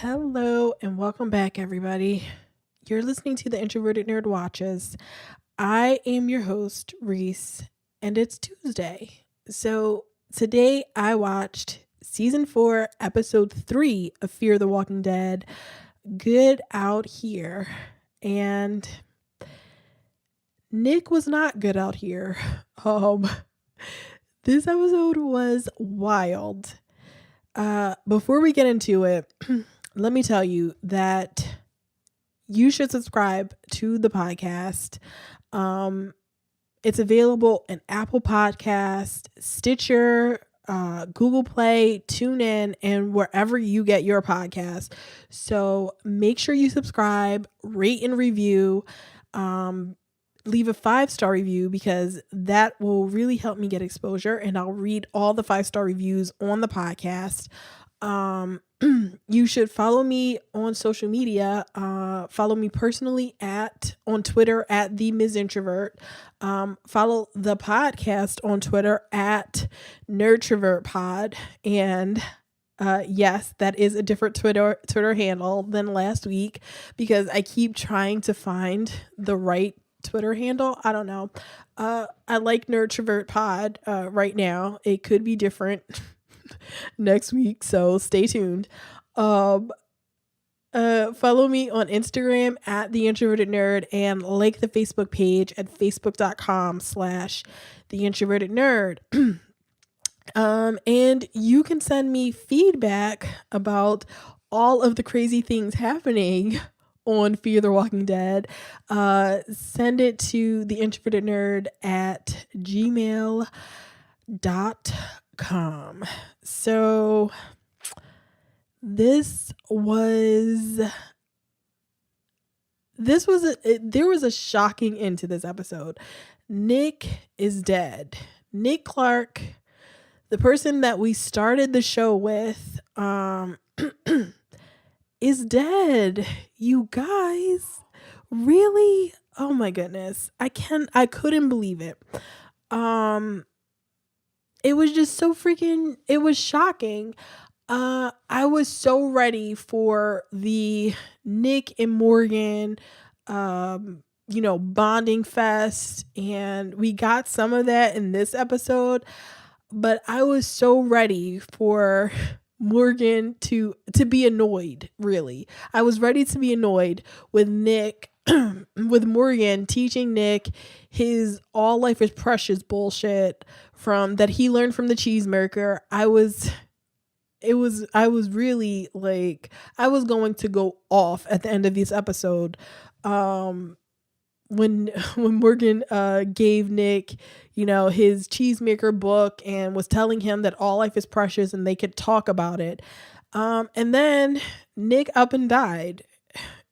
Hello and welcome back, everybody. You're listening to the Introverted Nerd Watches. I am your host, Reese, and it's Tuesday. So today I watched season 4, episode 3 of Fear the Walking Dead, Good Out Here. And Nick was not good out here. Um, this episode was wild. Before we get into it, let me tell you that you should subscribe to the podcast. It's available in Apple Podcast, Stitcher, Google Play, TuneIn, and wherever you get your podcast. So make sure you subscribe, rate and review, leave a 5-star review because that will really help me get exposure, and I'll read all the 5-star reviews on the podcast. You should follow me on social media. Follow me personally on Twitter at the Ms. Introvert. Follow the podcast on Twitter at Nerdtrovert Pod. And yes, that is a different Twitter handle than last week because I keep trying to find the right Twitter handle. I don't know. I like Nerdtrovert Pod right now. It could be different next week, so stay tuned. Follow me on Instagram at the Introverted Nerd and like the Facebook page at facebook.com/the Introverted Nerd. And you can send me feedback about all of the crazy things happening on Fear the Walking Dead. Send it to the Introverted Nerd at gmail.com. So there was a shocking end to this episode. Nick is dead. Nick Clark, the person that we started the show with, is dead. You guys, really? Oh my goodness. I couldn't believe it. It was just so it was shocking. I was so ready for the Nick and Morgan, bonding fest, and we got some of that in this episode, but I was so ready for Morgan to be annoyed, really. I was ready to be annoyed with Nick, with Morgan teaching Nick his all life is precious bullshit that he learned from the cheesemaker. I was really like, I was going to go off at the end of this episode. When Morgan gave Nick, his cheesemaker book and was telling him that all life is precious and they could talk about it. And then Nick up and died.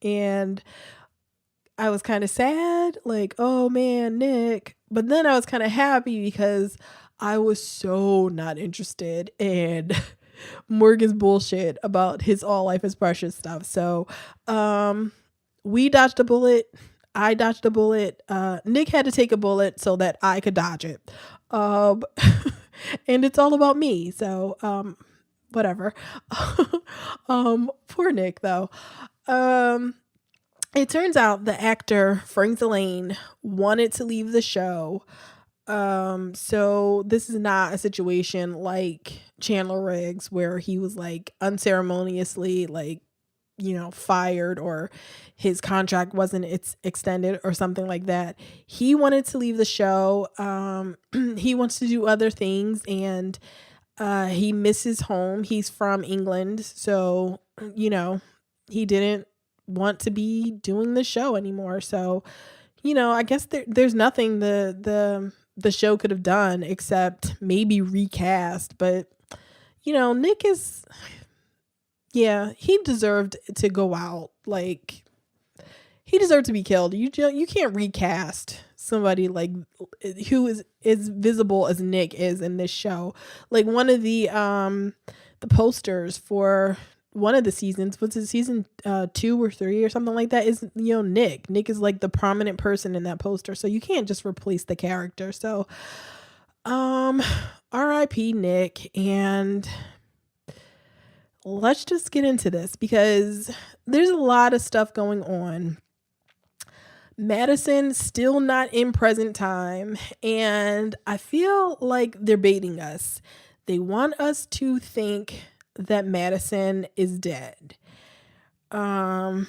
And I was kind of sad, like, oh man, Nick. But then I was kind of happy because I was so not interested in Morgan's bullshit about his all life is precious stuff. So we dodged a bullet. I dodged a bullet. Nick had to take a bullet so that I could dodge it. And it's all about me. So whatever. Poor Nick though. It turns out the actor Frank Delane wanted to leave the show. So this is not a situation like Chandler Riggs where he was like unceremoniously fired or his contract wasn't extended or something like that. He wanted to leave the show. He wants to do other things and he misses home. He's from England, so he didn't want to be doing the show anymore. So I guess there's nothing the show could have done except maybe recast. But Nick is, he deserved to go out. Like, he deserved to be killed. You can't recast somebody like who is as visible as Nick is in this show. Like, one of the posters for one of the seasons, what's it, season 2 or 3 or something like that, is Nick. Nick is like the prominent person in that poster, so you can't just replace the character. So R.I.P. Nick. And let's just get into this because there's a lot of stuff going on. Madison still not in present time, and I feel like they're baiting us. They want us to think that Madison is dead. Um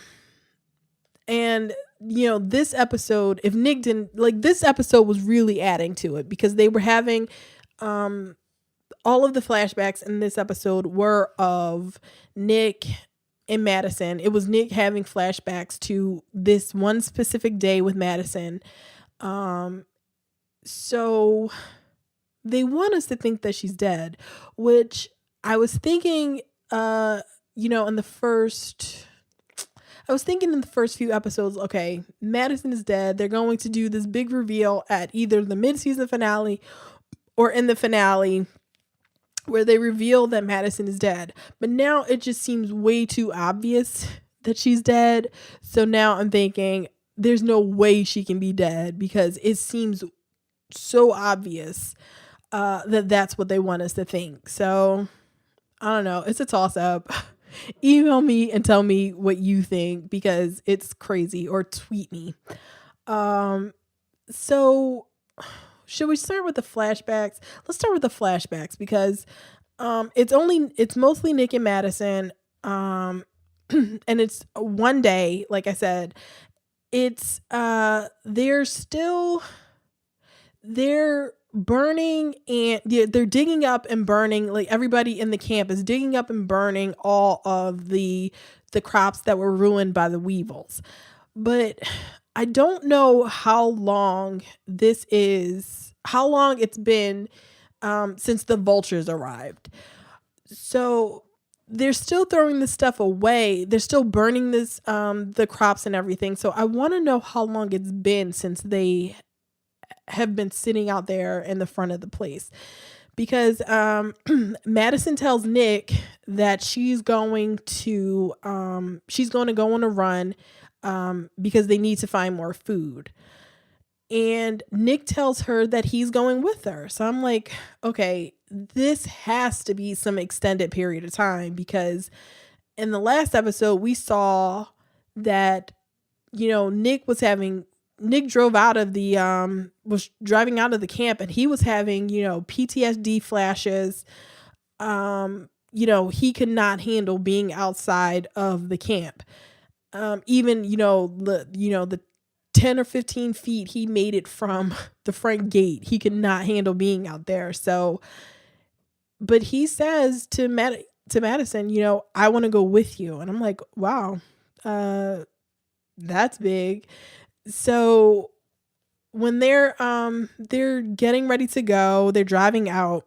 and this episode, if Nick didn't like, this episode was really adding to it because they were having um all of the flashbacks in this episode were of Nick and Madison. It was Nick having flashbacks to this one specific day with Madison. Um, so they want us to think that she's dead, which I was thinking, in the first. I was thinking in the first few episodes, okay, Madison is dead. They're going to do this big reveal at either the mid-season finale or in the finale where they reveal that Madison is dead. But now it just seems way too obvious that she's dead. So now I'm thinking there's no way she can be dead because it seems so obvious that that's what they want us to think. So I don't know. It's a toss up. Email me and tell me what you think because it's crazy, or tweet me. So should we start with the flashbacks? Let's start with the flashbacks because it's mostly Nick and Madison. And it's one day, like I said. It's they're burning, and they're digging up and burning, like everybody in the camp is digging up and burning all of the crops that were ruined by the weevils. But I don't know how long it's been since the vultures arrived. So they're still throwing this stuff away. They're still burning this the crops and everything. So I want to know how long it's been since they have been sitting out there in the front of the place, because Madison tells Nick that she's going to go on a run because they need to find more food, and Nick tells her that he's going with her. So I'm like, okay, this has to be some extended period of time, because in the last episode we saw that Nick drove out of the was driving out of the camp, and he was having PTSD flashes. He could not handle being outside of the camp. Even the 10 or 15 feet he made it from the front gate, he could not handle being out there. So, but he says to Madison, I want to go with you, and I'm like, wow, that's big. So when they're getting ready to go, they're driving out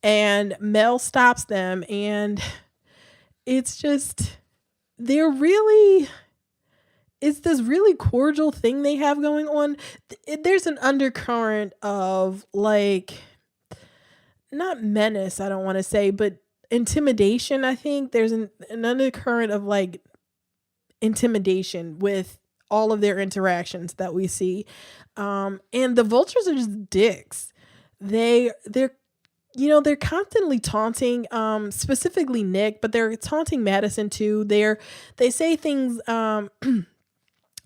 and Mel stops them, and it's just it's this really cordial thing they have going on. There's an undercurrent of, like, not menace, I don't want to say, but intimidation. I think there's an undercurrent of, like, intimidation with all of their interactions that we see. And the vultures are just dicks. They're constantly taunting, specifically Nick, but they're taunting Madison too. They say things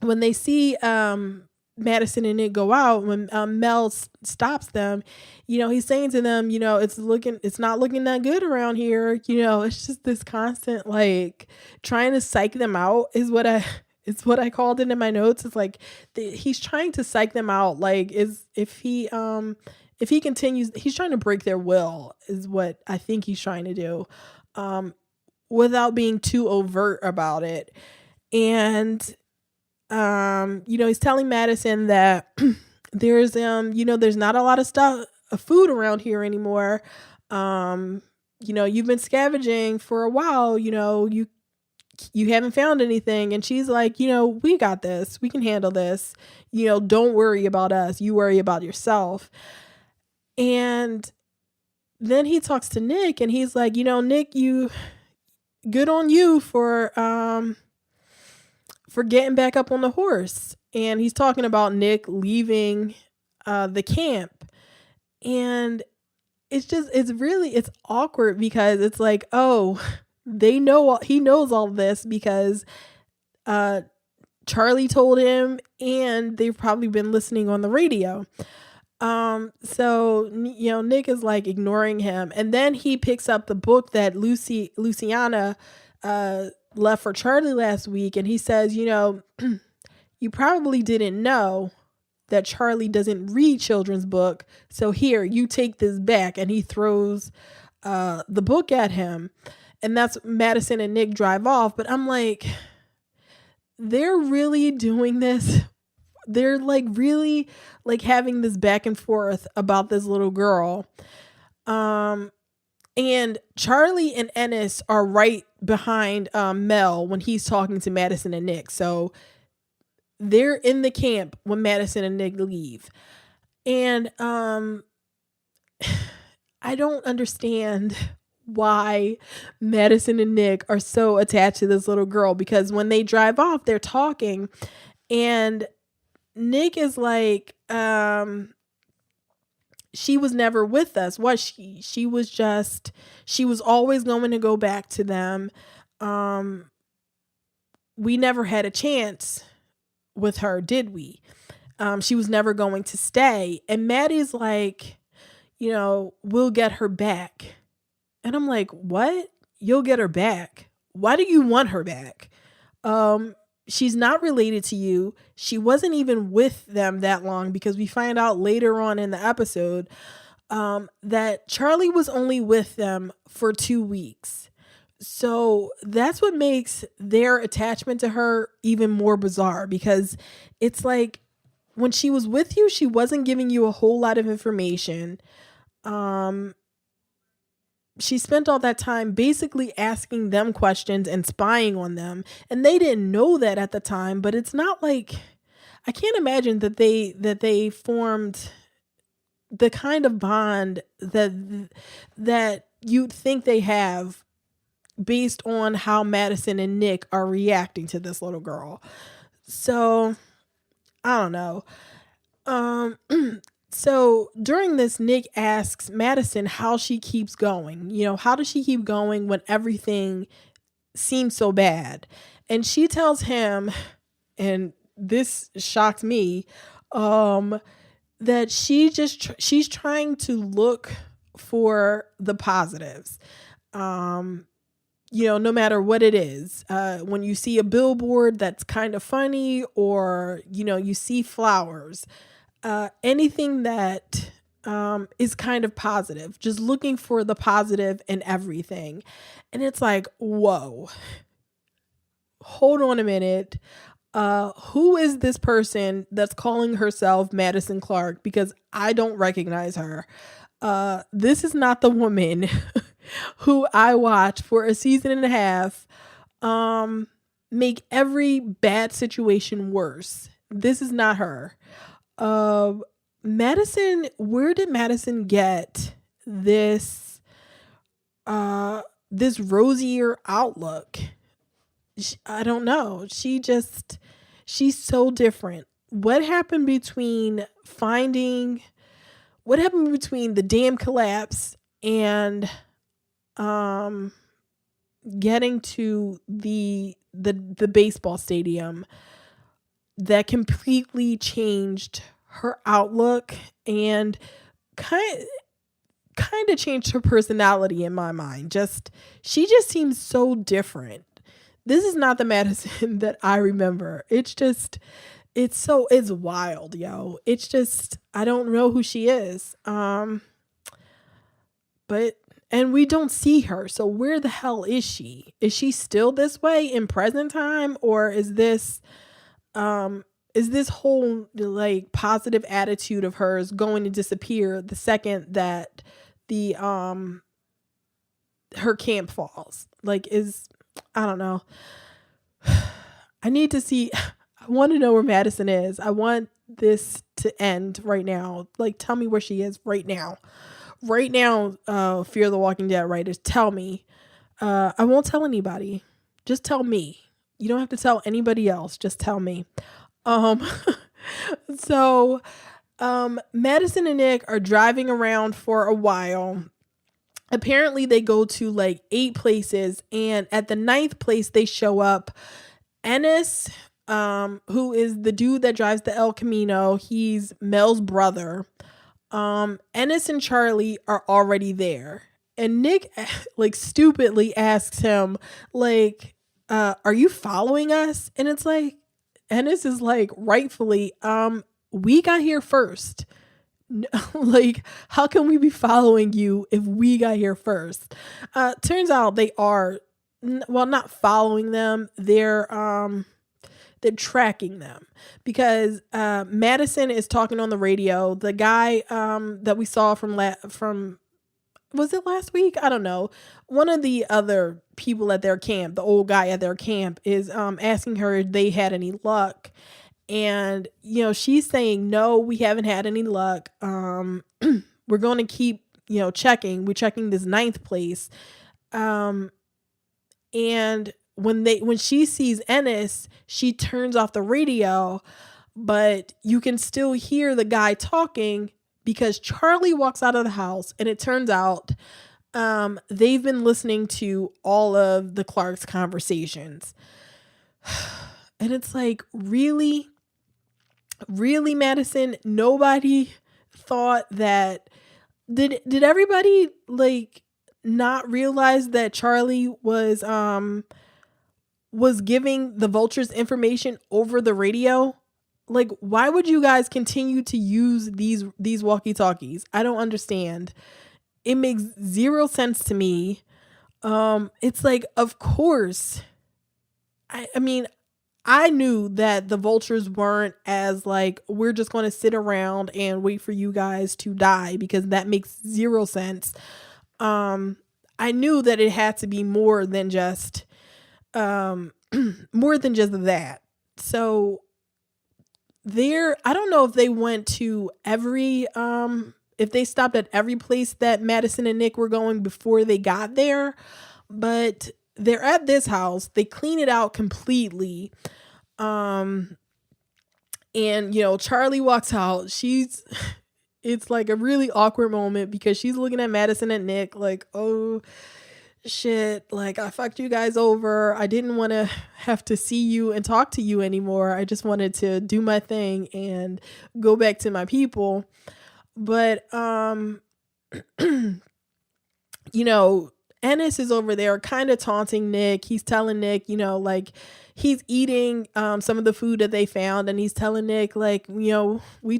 when they see Madison and Nick go out, when Mel stops them, he's saying to them, it's not looking that good around here. It's just this constant, like, trying to psych them out is what I called it in my notes. It's like he's trying to psych them out. Like, if he continues, he's trying to break their will, is what I think he's trying to do, without being too overt about it. And he's telling Madison that there's not a lot of food around here anymore. You've been scavenging for a while. You haven't found anything. And she's like, we got this. We can handle this. Don't worry about us. You worry about yourself. And then he talks to Nick, and he's like, Nick, good on you for getting back up on the horse. And he's talking about Nick leaving the camp. And it's awkward because it's like, oh, he knows all this because uh Charlie told him, and they've probably been listening on the radio. So Nick is like ignoring him, and then he picks up the book that Luciana left for Charlie last week, and he says, you probably didn't know that Charlie doesn't read children's book, so here, you take this back, and he throws the book at him, and that's Madison and Nick drive off. But I'm like, they're really doing this. They're like really like having this back and forth about this little girl. And Charlie and Ennis are right behind Mel when he's talking to Madison and Nick. So they're in the camp when Madison and Nick leave. And I don't understand why Madison and Nick are so attached to this little girl, because when they drive off, they're talking, and Nick is like, she was never with us, was she? She was always going to go back to them. We never had a chance with her, did we? She was never going to stay. And Maddie's like, we'll get her back. And I'm like, what? You'll get her back? Why do you want her back? She's not related to you. She wasn't even with them that long, because we find out later on in the episode that Charlie was only with them for 2 weeks. So that's what makes their attachment to her even more bizarre, because it's like, when she was with you, she wasn't giving you a whole lot of information. She spent all that time basically asking them questions and spying on them. And they didn't know that at the time, but it's not like, I can't imagine that they formed the kind of bond that you'd think they have based on how Madison and Nick are reacting to this little girl. So I don't know. So during this, Nick asks Madison how she keeps going. How does she keep going when everything seems so bad? And she tells him, and this shocked me, that she's trying to look for the positives. No matter what it is, when you see a billboard that's kind of funny, or, you see flowers, anything that is kind of positive, just looking for the positive in everything. And it's like, whoa, hold on a minute. Who is this person that's calling herself Madison Clark? Because I don't recognize her. This is not the woman who I watch for a season and a half make every bad situation worse. This is not her. Madison, where did Madison get this rosier outlook? I don't know. She's so different. What happened between the dam collapse and getting to the baseball stadium that completely changed her outlook and kind of changed her personality in my mind? She just seems so different. This is not the Madison that I remember. It's wild, yo. It's just, I don't know who she is. And we don't see her. So where the hell is she? Is she still this way in present time? Or is this whole like positive attitude of hers going to disappear the second that her camp falls? I don't know. I need to see. I want to know where Madison is. I want this to end right now. Like, tell me where she is right now. Right now, Fear the Walking Dead writers, tell me. I won't tell anybody. Just tell me. You don't have to tell anybody else. Just tell me. So Madison and Nick are driving around for a while. Apparently they go to like 8 places, and at the ninth place they show up Ennis, who is the dude that drives the El Camino. He's Mel's brother. Ennis and Charlie are already there. And Nick like stupidly asks him, like, are you following us? And it's like Ennis is like, rightfully, we got here first. Like, how can we be following you if we got here first? Turns out they are, well, not following them. They're tracking them because Madison is talking on the radio. The guy that we saw from was it last week? I don't know. One of the other people at their camp, the old guy at their camp, is asking her if they had any luck. And she's saying, no, we haven't had any luck. We're going to keep checking. We're checking this ninth place. And when she sees Ennis, she turns off the radio, but you can still hear the guy talking because Charlie walks out of the house, and it turns out they've been listening to all of the Clark's conversations. And it's like, really, Madison? Nobody thought that. Did everybody like not realize that Charlie was giving the vultures information over the radio? Like, why would you guys continue to use these walkie-talkies? I don't understand. It makes zero sense to me. It's like, of course. I mean, I knew that the vultures weren't as like, we're just going to sit around and wait for you guys to die, because that makes zero sense. I knew that it had to be more than just that. So I don't know if they went to if they stopped at every place that Madison and Nick were going before they got there, but they're at this house. They clean it out completely. And Charlie walks out. It's like a really awkward moment because she's looking at Madison and Nick like, oh shit, like, I fucked you guys over. I didn't want to have to see you and talk to you anymore. I just wanted to do my thing and go back to my people. But Ennis is over there kind of taunting Nick. He's telling Nick, like, he's eating some of the food that they found, and he's telling Nick, like, we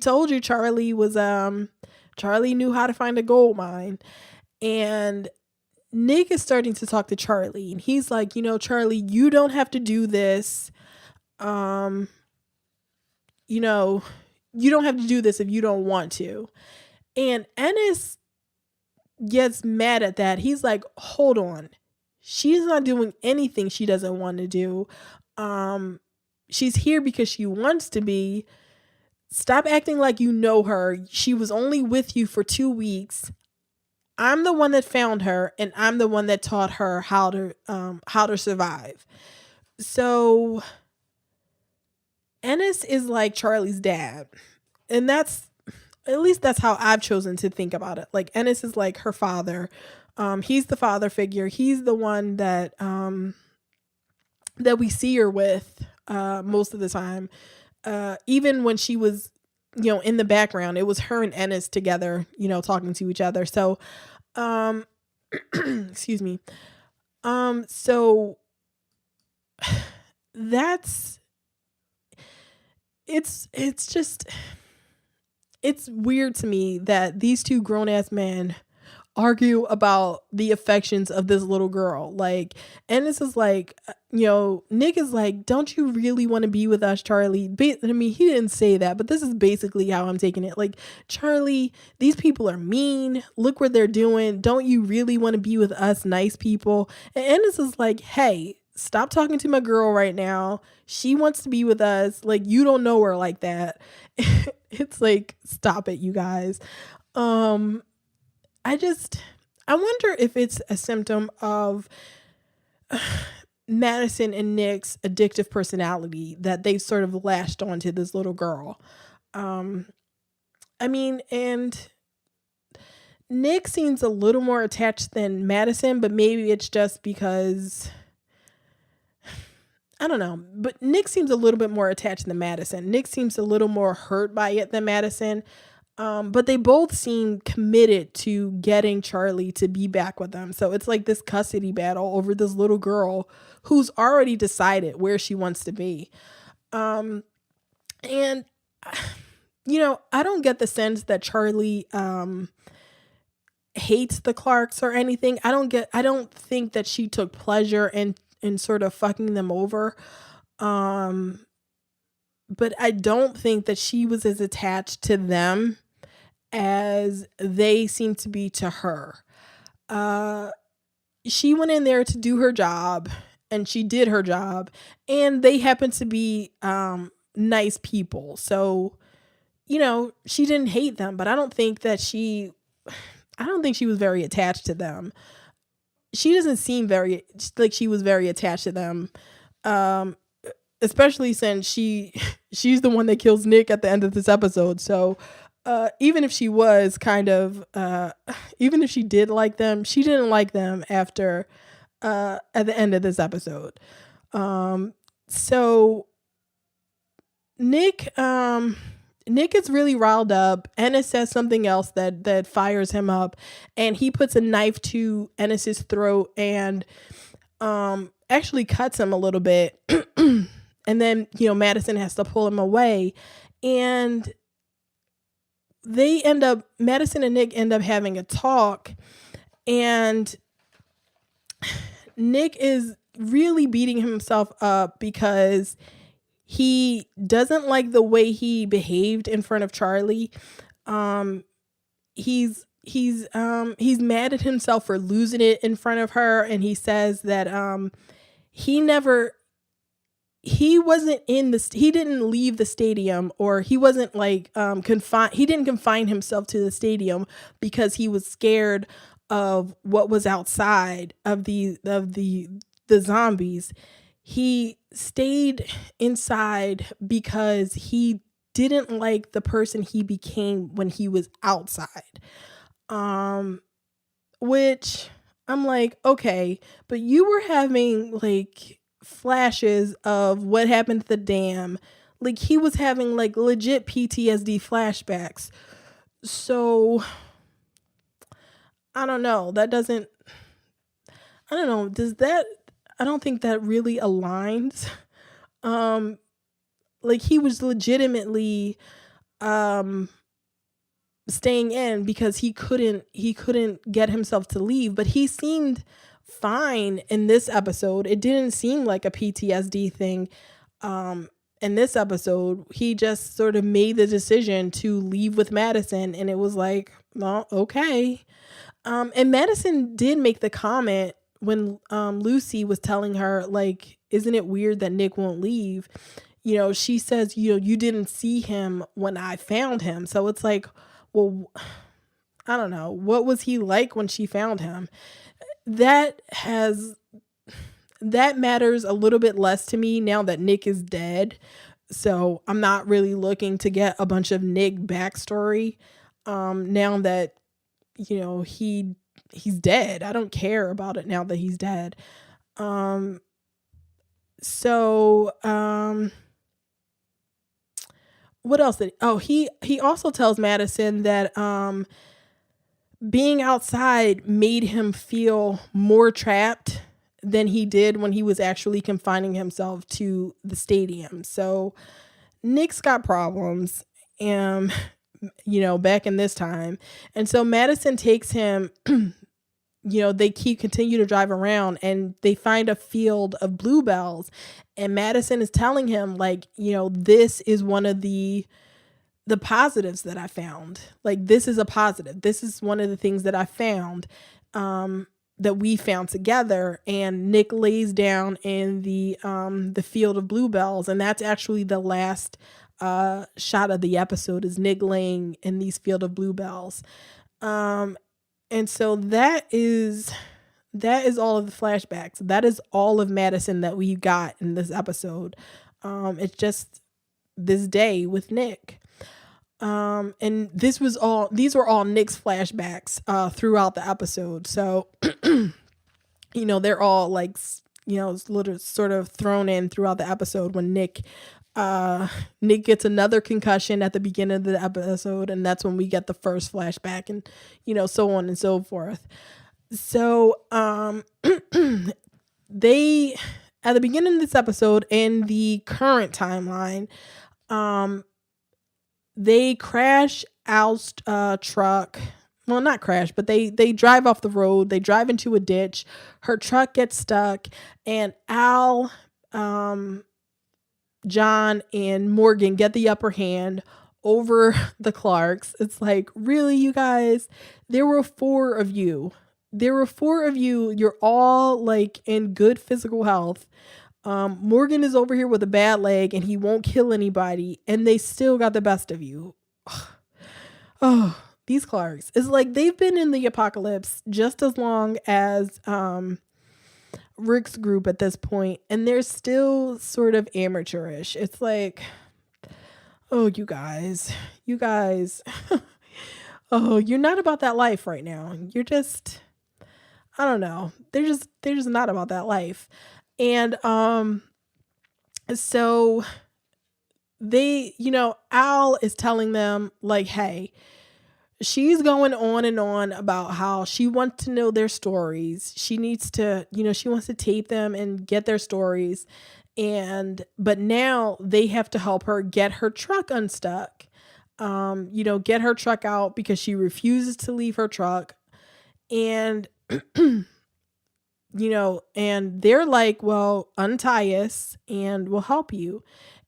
told you Charlie knew how to find a gold mine. And Nick is starting to talk to Charlie, and he's like, Charlie, you don't have to do this. You don't have to do this if you don't want to. And Ennis gets mad at that. He's like, hold on. She's not doing anything she doesn't want to do. She's here because she wants to be. Stop acting like you know her. She was only with you for 2 weeks. I'm the one that found her, and I'm the one that taught her how to survive. So Ennis is like Charlie's dad. And that's how I've chosen to think about it. Like, Ennis is like her father. He's the father figure. He's the one that we see her with most of the time. Even when she was, in the background, it was her and Ennis together, talking to each other. So, excuse me. So it's weird to me that these two grown ass men argue about the affections of this little girl. Like, Ennis is like, Nick is like, don't you really want to be with us, Charlie? I mean, he didn't say that, but this is basically how I'm taking it. Like, Charlie, these people are mean. Look what they're doing. Don't you really want to be with us nice people? And Ennis is like, hey, stop talking to my girl right now. She wants to be with us. Like, you don't know her like that. It's like, stop it, you guys. I wonder if it's a symptom of Madison and Nick's addictive personality that they sort of lashed onto this little girl. I mean, and Nick seems a little more attached than Madison, but maybe it's just because I don't know. But Nick seems a little bit more attached than Madison. Nick seems a little more hurt by it than Madison. But they both seem committed to getting Charlie to be back with them. So it's like this custody battle over this little girl who's already decided where she wants to be. Um, and I don't get the sense that Charlie hates the Clarks or anything. I don't think that she took pleasure in sort of fucking them over. Um but I don't think that she was as attached to them as they seem to be to her. Uh she went in there to do her job and she did her job and they happen to be nice people. So, she didn't hate them, but I don't think she was very attached to them. She doesn't seem very like she was very attached to them. Um Especially since she's the one that kills Nick at the end of this episode. So even if she was kind of even if she did like them, she didn't like them after at the end of this episode. So Nick Nick is really riled up. Ennis says something else that fires him up, and he puts a knife to Ennis's throat and actually cuts him a little bit. And then, Madison has to pull him away. And Madison and Nick end up having a talk. And Nick is really beating himself up because he doesn't like the way he behaved in front of Charlie. He's mad at himself for losing it in front of her. And he says that he never he didn't leave the stadium, or he wasn't like confined he didn't confine himself to the stadium because he was scared of what was outside of the zombies. He stayed inside because he didn't like the person he became when he was outside. um which I'm like, okay, but you were having like flashes of what happened at the dam. Like he was having like legit PTSD flashbacks. So I don't know. I don't know. I don't think that really aligns. Um like he was legitimately um staying in because he couldn't get himself to leave, but he seemed fine in this episode. It didn't seem like a PTSD thing. In this episode, he just sort of made the decision to leave with Madison, and it was like, well, okay. And Madison did make the comment when Lucy was telling her, like, isn't it weird that Nick won't leave? She says, you didn't see him when I found him. So it's like, well, I don't know. What was he like when she found him? That matters a little bit less to me now that Nick is dead. So I'm not really looking to get a bunch of Nick backstory. Now that, he's dead. I don't care about it now that he's dead. Um, so what else he also tells Madison that being outside made him feel more trapped than he did when he was actually confining himself to the stadium. So Nick's got problems, um, back in this time. And so Madison takes him, they continue to drive around and they find a field of bluebells. And Madison is telling him, like, this is one of the positives that I found. Like, this is a positive. This is one of the things that I found, that we found together. And Nick lays down in the field of bluebells, and that's actually the last shot of the episode, is Nick laying in these field of bluebells. And so that is all of the flashbacks. That is all of Madison that we got in this episode. It's just this day with Nick. And these were all Nick's flashbacks throughout the episode. So, they're all like, little sort of thrown in throughout the episode when Nick gets another concussion at the beginning of the episode, and that's when we get the first flashback, and so on and so forth. So, they at the beginning of this episode in the current timeline, they crash Al's truck. Well, not crash, but they drive off the road. They drive into a ditch. Her truck gets stuck, and Al, John, and Morgan get the upper hand over the Clarks. It's like, really, you guys? There were four of you. You're all like in good physical health. Morgan is over here with a bad leg and he won't kill anybody, and they still got the best of you. Oh, these Clarks. It's like they've been in the apocalypse just as long as Rick's group at this point, and they're still sort of amateurish. It's like, oh, you guys. Oh, you're not about that life right now. You're just, I don't know. They're just not about that life. And so they, Al is telling them like, hey, she's going on and on about how she wants to know their stories. She needs to, she wants to tape them and get their stories. But now they have to help her get her truck unstuck. Get her truck out because she refuses to leave her truck. And and they're like, well, untie us and we'll help you.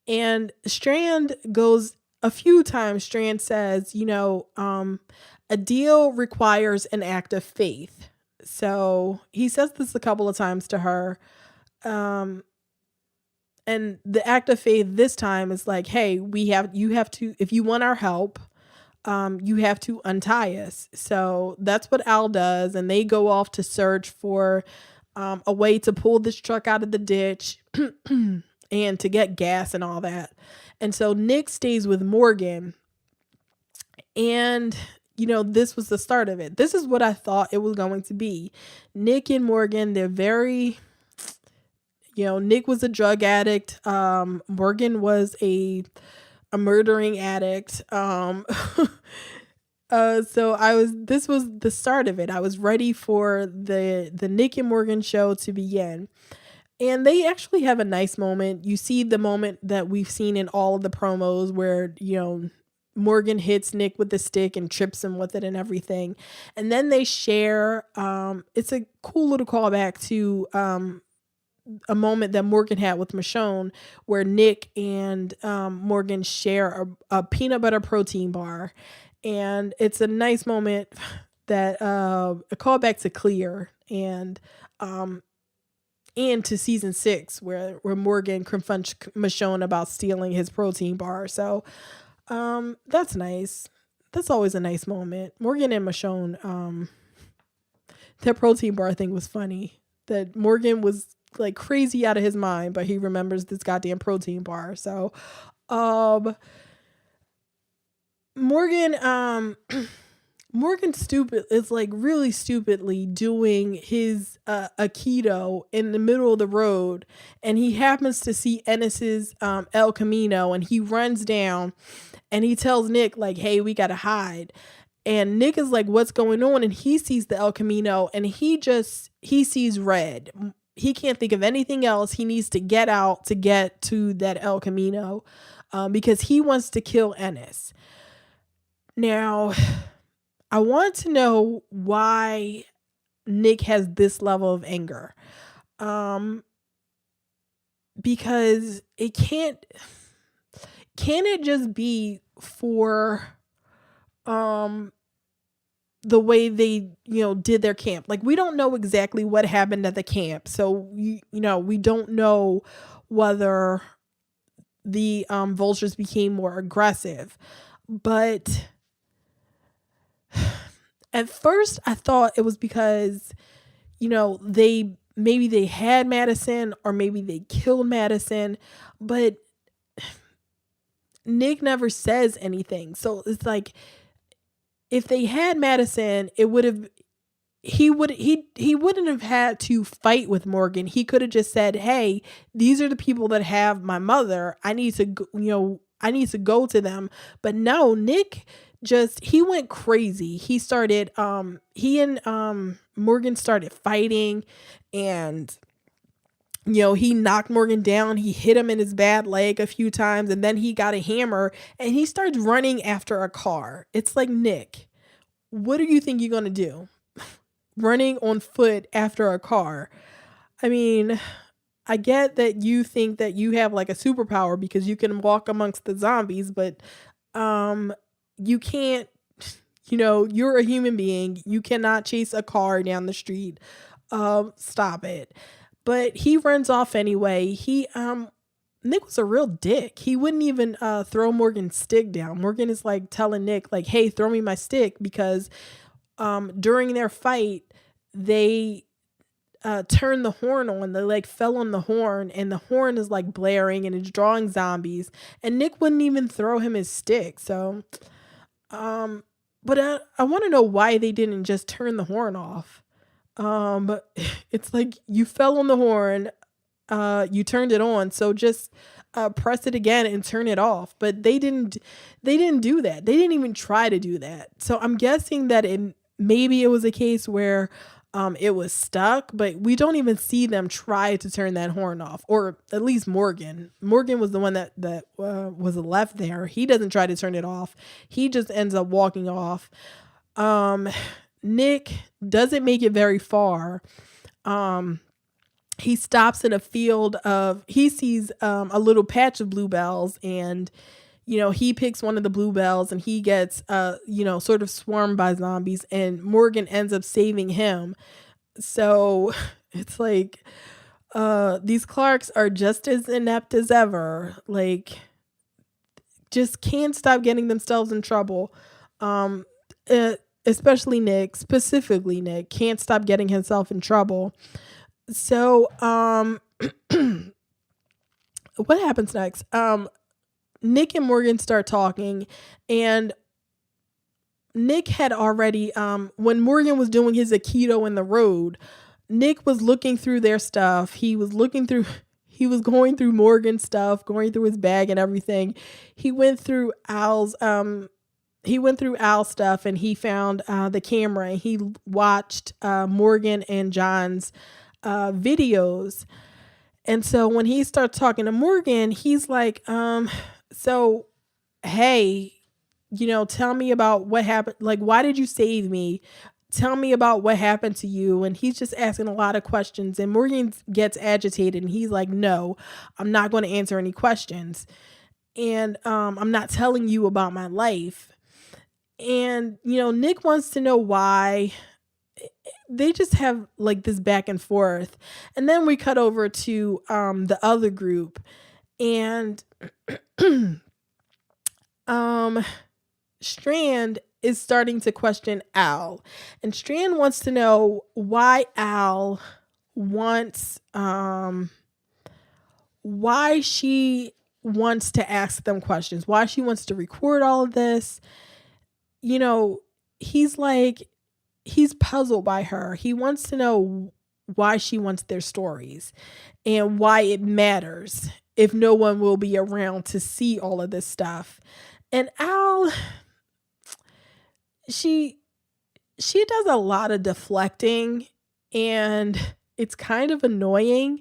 And Strand goes a few times. Strand says, a deal requires an act of faith. So he says this a couple of times to her. And the act of faith this time is like, hey, you have to, if you want our help, you have to untie us. So that's what Al does. And they go off to search for a way to pull this truck out of the ditch and to get gas and all that. And so Nick stays with Morgan. And, this was the start of it. This is what I thought it was going to be. Nick and Morgan, they're very, Nick was a drug addict. Morgan was a murdering addict. This was the start of it. I was ready for the Nick and Morgan show to begin. And they actually have a nice moment. You see the moment that we've seen in all of the promos where, Morgan hits Nick with the stick and trips him with it and everything. And then they share, it's a cool little callback to a moment that Morgan had with Michonne where Nick and Morgan share a peanut butter protein bar. And it's a nice moment that a callback to Clear and to season 6 where Morgan confronts Michonne about stealing his protein bar. So that's nice. That's always a nice moment. Morgan and Michonne, their protein bar thing was funny. That Morgan was like crazy out of his mind, but he remembers this goddamn protein bar. So Morgan is like really stupidly doing his Aikido in the middle of the road, and he happens to see Ennis's El Camino, and he runs down and he tells Nick like, hey, we gotta hide. And Nick is like, what's going on? And he sees the El Camino and he sees red. He can't think of anything else. He needs to get out to get to that El Camino because he wants to kill Ennis. Now, I want to know why Nick has this level of anger. Because can it just be for the way they, did their camp? Like, we don't know exactly what happened at the camp. So, we don't know whether the vultures became more aggressive. But at first I thought it was because, they had Madison or maybe they killed Madison. But Nick never says anything. So it's like if they had Madison, it would have he wouldn't have had to fight with Morgan. He could have just said, "Hey, these are the people that have my mother. I need to I need to go to them." But no, Nick just he went crazy. He started he and Morgan started fighting, and he knocked Morgan down. He hit him in his bad leg a few times, and then he got a hammer and he starts running after a car. It's like, Nick, what do you think you're going to do? Running on foot after a car. I mean, I get that you think that you have like a superpower because you can walk amongst the zombies, but you can't, you're a human being. You cannot chase a car down the street. Stop it. But he runs off anyway. Nick was a real dick. He wouldn't even throw Morgan's stick down. Morgan is like telling Nick, like, "Hey, throw me my stick," because during their fight, they turned the horn on. They like fell on the horn, and the horn is like blaring and it's drawing zombies. And Nick wouldn't even throw him his stick. So, but I want to know why they didn't just turn the horn off. But it's like you fell on the horn, you turned it on, so just press it again and turn it off. But they didn't do that. They didn't even try to do that. So I'm guessing that maybe it was a case where it was stuck, but we don't even see them try to turn that horn off, or at least Morgan. Morgan was the one that was left there. He doesn't try to turn it off. He just ends up walking off. Nick doesn't make it very far. He stops in a field he sees a little patch of bluebells, and he picks one of the bluebells, and he gets sort of swarmed by zombies, and Morgan ends up saving him. So it's like these Clarks are just as inept as ever. Like, just can't stop getting themselves in trouble. Especially Nick, specifically Nick, can't stop getting himself in trouble. So, what happens next? Nick and Morgan start talking, and Nick had already, when Morgan was doing his Aikido in the road, Nick was looking through their stuff. He was going through Morgan's stuff, going through his bag and everything. He went through Al's stuff, and he found the camera, and he watched Morgan and John's videos. And so when he starts talking to Morgan, he's like, so, hey, tell me about what happened. Like, why did you save me? Tell me about what happened to you. And he's just asking a lot of questions, and Morgan gets agitated, and he's like, "No, I'm not going to answer any questions. And I'm not telling you about my life." And, Nick wants to know why. They just have like this back and forth. And then we cut over to the other group, and Strand is starting to question Al. And Strand wants to know why Al wants why she wants to ask them questions, why she wants to record all of this. He's puzzled by her. He wants to know why she wants their stories and why it matters if no one will be around to see all of this stuff. And Al, she does a lot of deflecting, and it's kind of annoying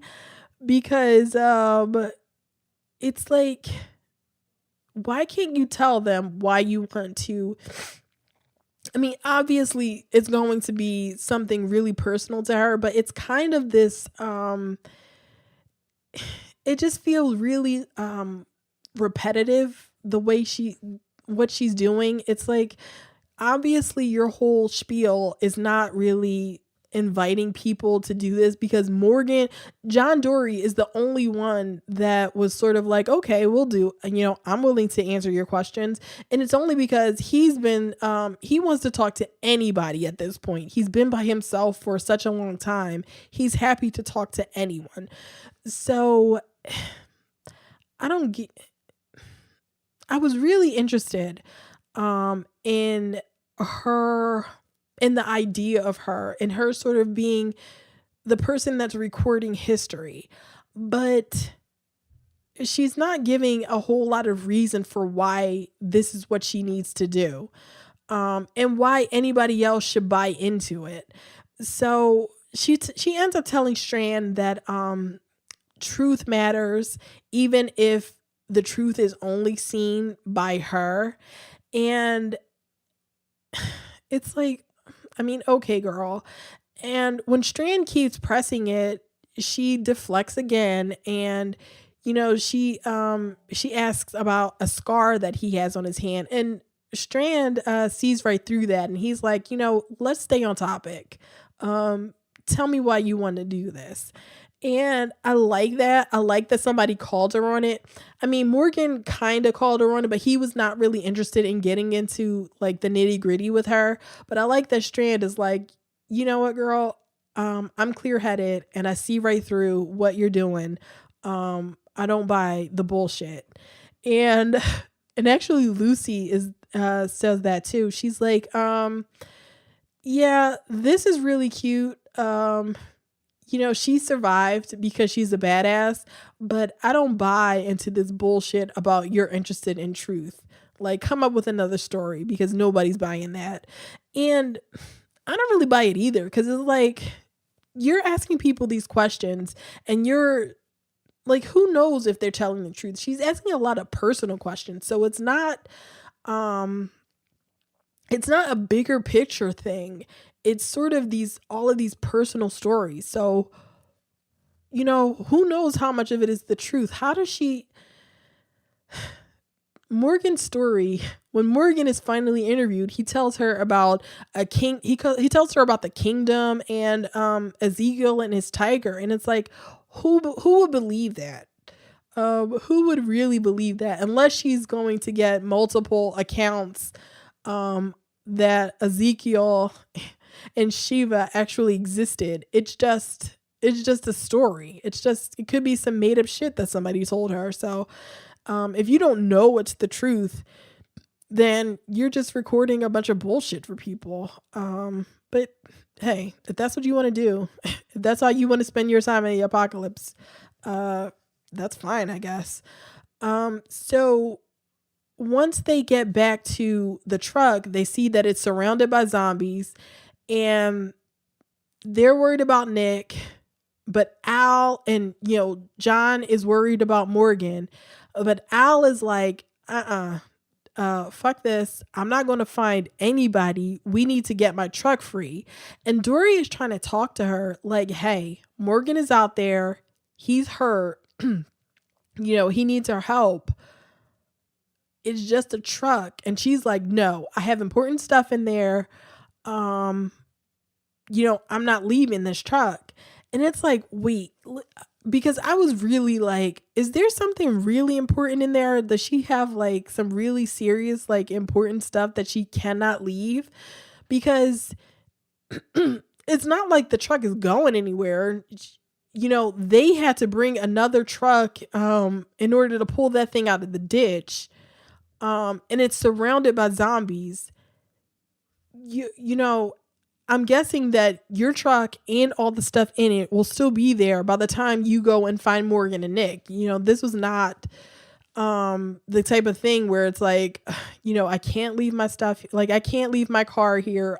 because it's like, why can't you tell them why you want to? I mean, obviously it's going to be something really personal to her, but it's kind of this, it just feels really repetitive, the way what she's doing. It's like, obviously your whole spiel is not really inviting people to do this, because John Dory is the only one that was sort of like, okay, we'll do, I'm willing to answer your questions. And it's only because he's been, he wants to talk to anybody at this point. He's been by himself for such a long time. He's happy to talk to anyone. So I don't I was really interested in her, in the idea of her and her sort of being the person that's recording history. But she's not giving a whole lot of reason for why this is what she needs to do, and why anybody else should buy into it. So she ends up telling Strand that truth matters, even if the truth is only seen by her. And it's like, I mean, okay, girl. And when Strand keeps pressing it, she deflects again, and she asks about a scar that he has on his hand, and Strand sees right through that, and he's like, let's stay on topic. Um Tell me why you want to do this. And I like that. I like that somebody called her on it. I mean, Morgan kind of called her on it, but he was not really interested in getting into like the nitty gritty with her. But I like that Strand is like, you know what, girl? I'm clear headed and I see right through what you're doing. I don't buy the bullshit. And and actually Lucy is says that too. She's like, yeah, this is really cute. She survived because she's a badass, but I don't buy into this bullshit about you're interested in truth. Like, come up with another story because nobody's buying that. And I don't really buy it either because it's like you're asking people these questions and you're like, who knows if they're telling the truth? She's asking a lot of personal questions. So um it's not a bigger picture thing. It's sort of all of these personal stories. So, who knows how much of it is the truth? How does Morgan's story, when Morgan is finally interviewed, he tells her about a king. He tells her about the kingdom and Ezekiel and his tiger. And it's like, who would believe that? Who would really believe that? Unless she's going to get multiple accounts that Ezekiel and Shiva actually existed. It's just a story. It could be some made up shit that somebody told her. So if you don't know what's the truth, then you're just recording a bunch of bullshit for people. But hey, if that's what you want to do, if that's how you want to spend your time in the apocalypse, that's fine, I guess. So once they get back to the truck, they see that it's surrounded by zombies, and they're worried about Nick, but Al and John is worried about Morgan, but Al is like, fuck this. I'm not going to find anybody. We need to get my truck free. And Dory is trying to talk to her like, hey, Morgan is out there. He's hurt. He needs our help. It's just a truck. And she's like, no, I have important stuff in there. I'm not leaving this truck. And it's like, wait, because I was really like, is there something really important in there? Does she have like some really serious, like important stuff that she cannot leave? Because it's not like the truck is going anywhere. They had to bring another truck in order to pull that thing out of the ditch. And it's surrounded by zombies. I'm guessing that your truck and all the stuff in it will still be there by the time you go and find Morgan and Nick. This was not the type of thing where it's like, I can't leave my stuff, like I can't leave my car here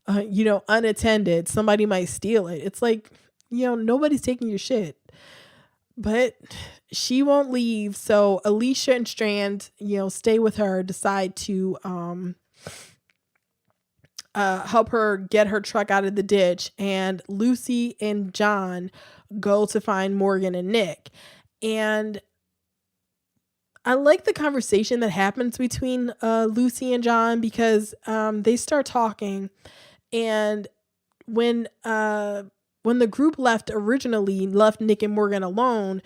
unattended. Somebody might steal it. It's like, nobody's taking your shit. But she won't leave. So Alicia and Strand, stay with her, decide to help her get her truck out of the ditch. And Lucy and John go to find Morgan and Nick. And I like the conversation that happens between Lucy and John because they start talking. And when the group left Nick and Morgan alone,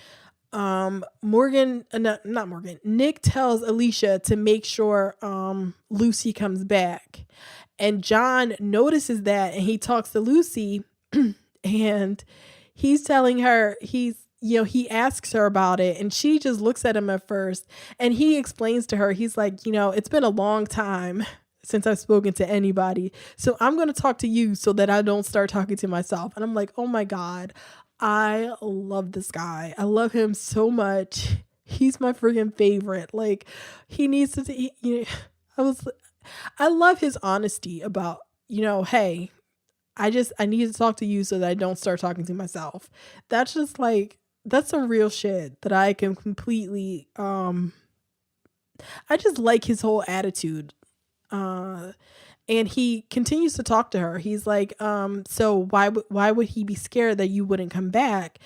Nick tells Alicia to make sure Lucy comes back. And John notices that and he talks to Lucy and he's telling her, he asks her about it and she just looks at him at first and he explains to her, he's like, it's been a long time since I've spoken to anybody. So I'm going to talk to you so that I don't start talking to myself. And I'm like, oh my God, I love this guy. I love him so much. He's my freaking favorite. Like he needs to, I was, I love his honesty about, hey, I need to talk to you so that I don't start talking to myself. That's just like that's some real shit that I can completely I just like his whole attitude. Uh and he continues to talk to her. He's like, so why would he be scared that you wouldn't come back?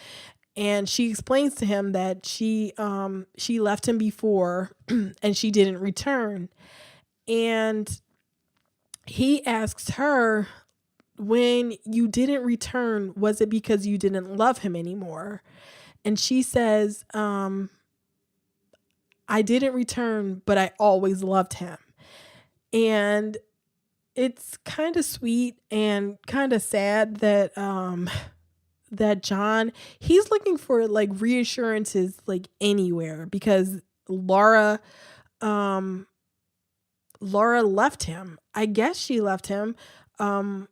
And she explains to him that she left him before and she didn't return. And he asks her, when you didn't return, was it because you didn't love him anymore? And she says, I didn't return, but I always loved him. And it's kind of sweet and kind of sad that that John, he's looking for like reassurances like anywhere because um Laura left him. I guess she left him. Um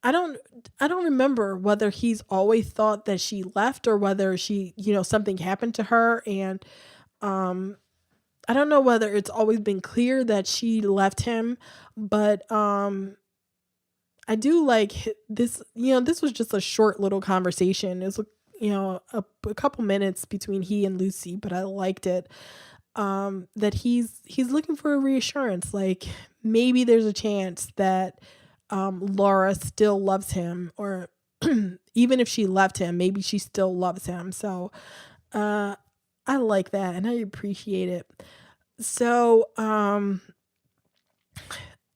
I don't I don't remember whether he's always thought that she left or whether she, something happened to her. And um I don't know whether it's always been clear that she left him, but I do like this, this was just a short little conversation. It was a couple minutes between he and Lucy, but I liked it. That he's looking for a reassurance, like maybe there's a chance that Laura still loves him, or even if she left him, maybe she still loves him. So uh I like that and I appreciate it. So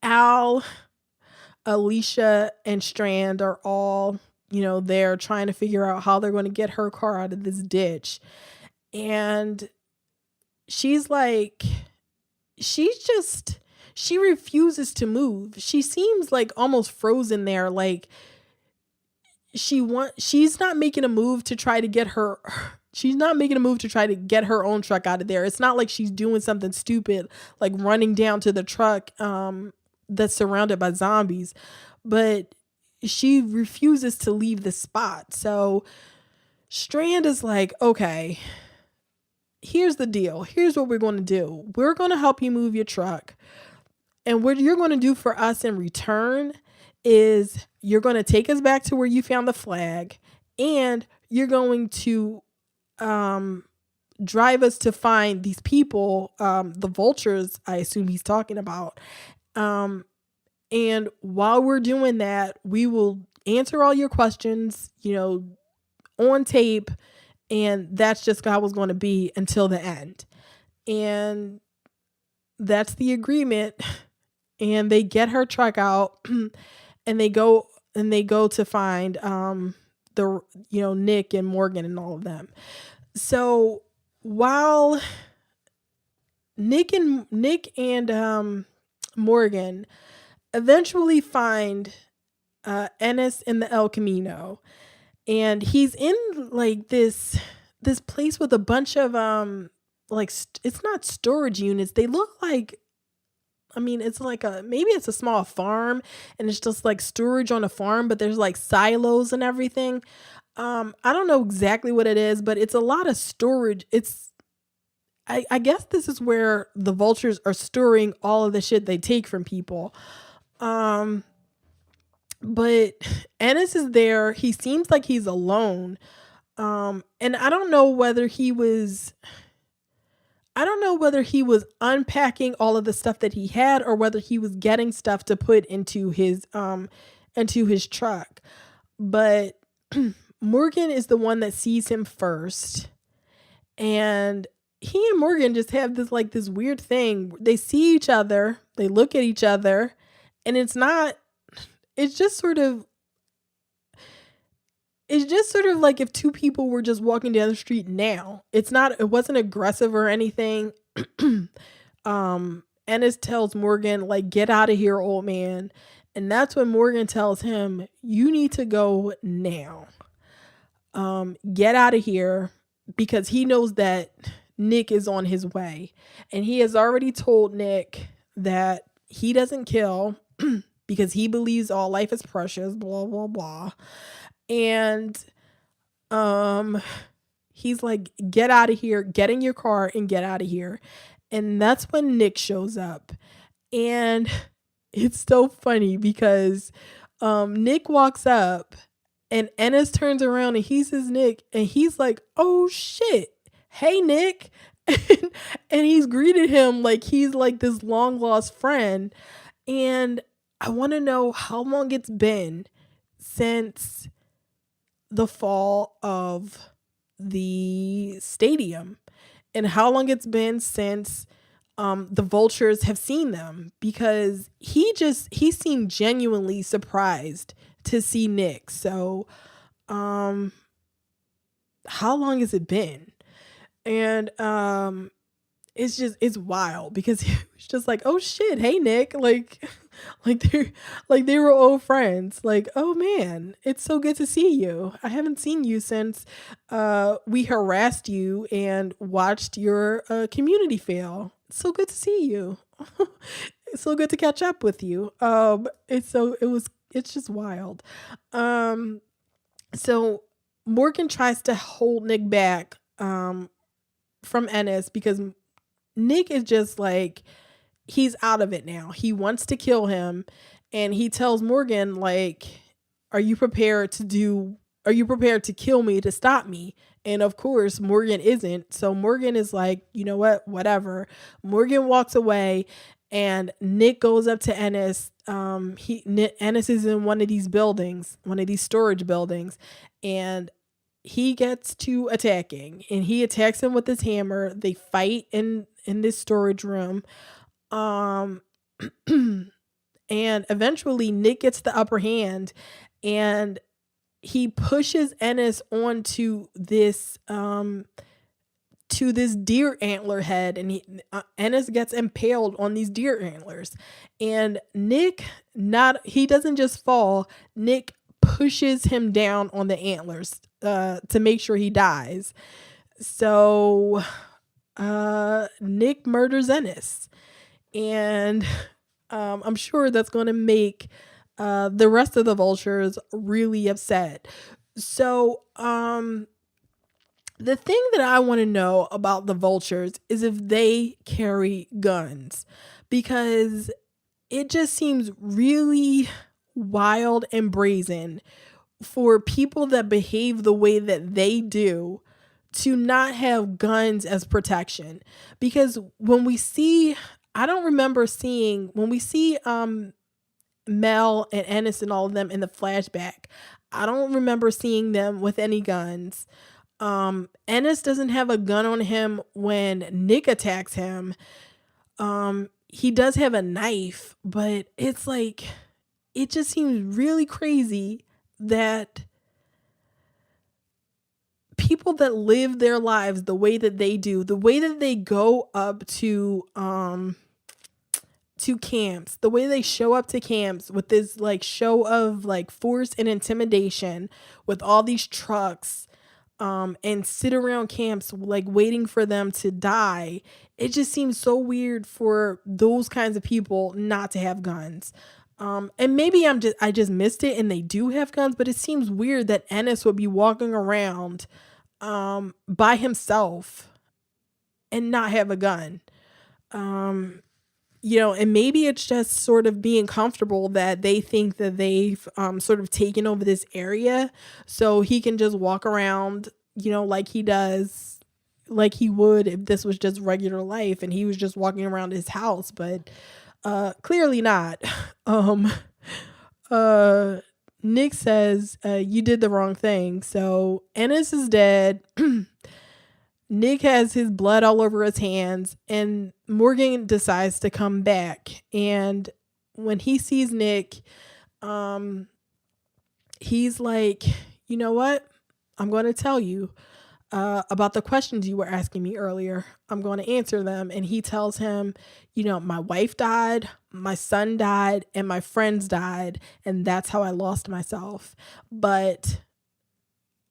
Al, Alicia, and Strand are all, there trying to figure out how they're going to get her car out of this ditch. And she's like, she's just, she refuses to move. She seems like almost frozen there. Like she's not making a move to try to get her, she's not making a move to try to get her own truck out of there. It's not like she's doing something stupid, like running down to the truck that's surrounded by zombies, but she refuses to leave the spot. So Strand is like, okay, here's the deal. Here's what we're going to do. We're going to help you move your truck. And what you're going to do for us in return is you're going to take us back to where you found the flag, and you're going to drive us to find these people, the vultures, I assume he's talking about. And while we're doing that, we will answer all your questions, on tape. And that's just how it's going to be until the end. And that's the agreement. And they get her truck out and they go to find the Nick and Morgan and all of them. So while Nick and Morgan eventually find Ennis in the El Camino, and he's in like this place with a bunch of it's not storage units. They look like, I mean, it's like maybe it's a small farm and it's just like storage on a farm, but there's like silos and everything. I don't know exactly what it is, but it's a lot of storage. I guess this is where the vultures are storing all of the shit they take from people. But Ennis is there. He seems like he's alone. And I don't know whether he was unpacking all of the stuff that he had or whether he was getting stuff to put into his truck. But Morgan is the one that sees him first. And he and Morgan just have this weird thing. They see each other, they look at each other, and it's just sort of like if two people were just walking down the street now. It wasn't aggressive or anything. Ennis tells Morgan, like, get out of here, old man. And that's when Morgan tells him, you need to go now. get out of here, because he knows that Nick is on his way. And he has already told Nick that he doesn't kill because he believes all life is precious, blah, blah, blah. And um he's like, get out of here, get in your car and get out of here. And that's when Nick shows up. And it's so funny because Nick walks up and Ennis turns around and he sees Nick and he's like, oh shit, hey Nick. And he's greeted him like he's like this long lost friend. And I want to know how long it's been since the fall of the stadium, and how long it's been since the vultures have seen them, because he seemed genuinely surprised to see Nick. So how long has it been? And it's wild because he was just like, oh shit, hey Nick, like they were old friends. Like, oh man, it's so good to see you. I haven't seen you since we harassed you and watched your community fail. It's so good to see you. It's so good to catch up with you. It's just wild. So Morgan tries to hold Nick back from Ennis because Nick is just like, he's out of it now. He wants to kill him. And he tells Morgan, like, are you prepared to kill me to stop me? And of course, Morgan isn't. So Morgan is like, you know what? Whatever. Morgan walks away and Nick goes up to Ennis. Ennis is in one of these buildings, one of these storage buildings. And he gets to attacking and he attacks him with his hammer. They fight in this storage room. And eventually Nick gets the upper hand and he pushes Ennis onto this deer antler head, and Ennis gets impaled on these deer antlers. And he doesn't just fall, Nick pushes him down on the antlers to make sure he dies. So Nick murders Ennis. And I'm sure that's going to make the rest of the vultures really upset. So the thing that I want to know about the vultures is if they carry guns, because it just seems really wild and brazen for people that behave the way that they do to not have guns as protection. Because when we see Mel and Ennis and all of them in the flashback, I don't remember seeing them with any guns. Ennis doesn't have a gun on him when Nick attacks him. He does have a knife, but it's like, it just seems really crazy that people that live their lives the way that they do, the way that they go up to camps, the way they show up to camps with this like show of like force and intimidation with all these trucks, and sit around camps like waiting for them to die. It just seems so weird for those kinds of people not to have guns. And maybe I just missed it and they do have guns, but it seems weird that Ennis would be walking around by himself and not have a gun. And maybe it's just sort of being comfortable that they think that they've sort of taken over this area, so he can just walk around, like he does, like he would if this was just regular life and he was just walking around his house. But clearly not. Nick says, you did the wrong thing. So Ennis is dead. Nick has his blood all over his hands, and Morgan decides to come back. And when he sees Nick, he's like, you know what? I'm going to tell you about the questions you were asking me earlier. I'm going to answer them. And he tells him, my wife died, my son died, and my friends died. And that's how I lost myself. But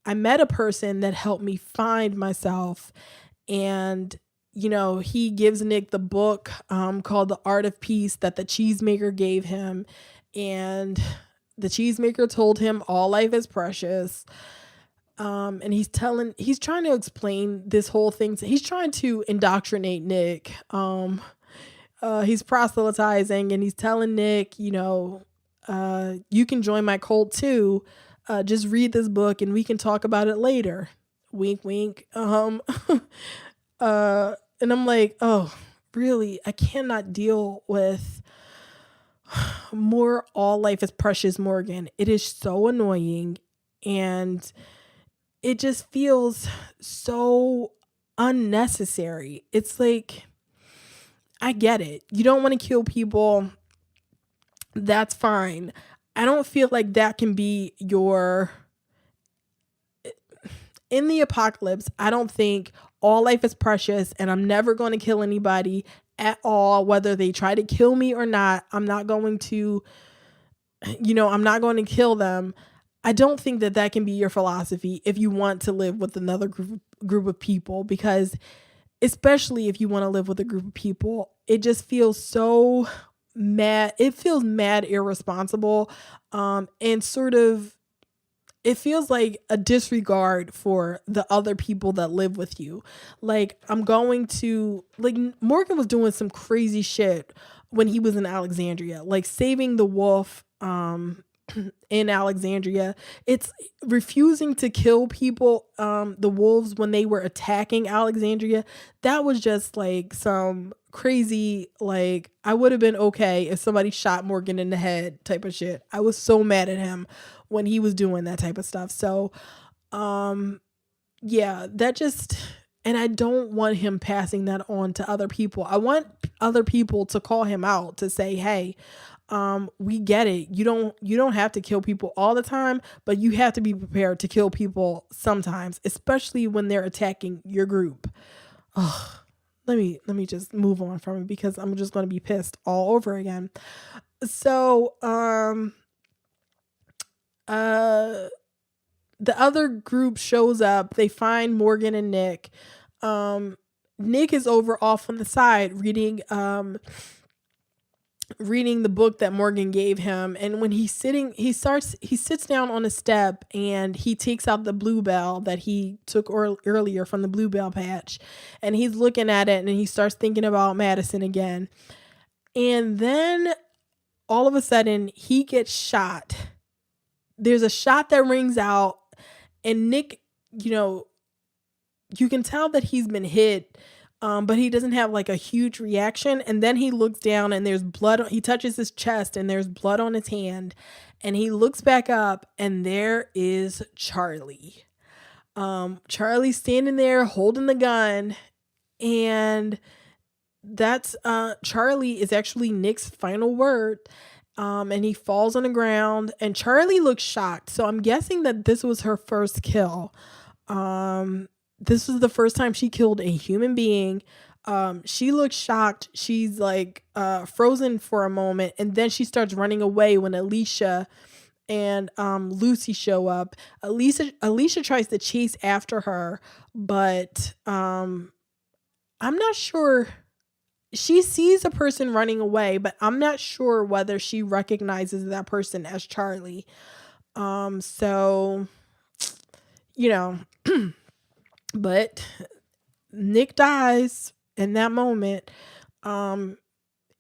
I met a person that helped me find myself. And he gives Nick the book called The Art of Peace that the cheesemaker gave him. And the cheesemaker told him all life is precious. And he's trying to explain this whole thing. He's trying to indoctrinate Nick. He's proselytizing and he's telling Nick, you can join my cult too. Just read this book and we can talk about it later. Wink, wink. And I'm like, oh, really? I cannot deal with more all life is precious Morgan. It is so annoying and it just feels so unnecessary. It's like, I get it. You don't want to kill people. That's fine. I don't feel like that can be in the apocalypse. I don't think all life is precious and I'm never going to kill anybody at all, whether they try to kill me or not. I'm not going to kill them. I don't think that can be your philosophy if you want to live with another group of people, because especially if you want to live with a group of people, it just feels so mad. It feels mad irresponsible. And sort of, it feels like a disregard for the other people that live with you. Like, Morgan was doing some crazy shit when he was in Alexandria, like saving the wolf, in Alexandria. It's refusing to kill people, the wolves, when they were attacking Alexandria. That was just like some crazy, like, I would have been okay if somebody shot Morgan in the head type of shit. I was so mad at him when he was doing that type of stuff. So, yeah, and I don't want him passing that on to other people. I want other people to call him out, to say, hey, we get it. You don't have to kill people all the time, but you have to be prepared to kill people sometimes, especially when they're attacking your group. Ugh. Let me just move on from it because I'm just going to be pissed all over again. So, the other group shows up. They find Morgan and Nick. Nick is over off on the side reading the book that Morgan gave him. And when he sits down on a step and he takes out the bluebell that he took earlier from the bluebell patch, and he's looking at it and he starts thinking about Madison again. And then all of a sudden he gets shot. There's a shot that rings out, and Nick, you can tell that he's been hit, but he doesn't have like a huge reaction. And then he looks down and there's blood. He touches his chest and there's blood on his hand, and he looks back up and there is Charlie. Charlie's standing there holding the gun, and that's Charlie is actually Nick's final word. And he falls on the ground and Charlie looks shocked. So I'm guessing that this was her first kill. This was the first time she killed a human being. She looks shocked. She's like frozen for a moment, and then she starts running away when Alicia and Lucy show up. Alicia tries to chase after her, but I'm not sure. She sees a person running away, but I'm not sure whether she recognizes that person as Charlie. So, but Nick dies in that moment.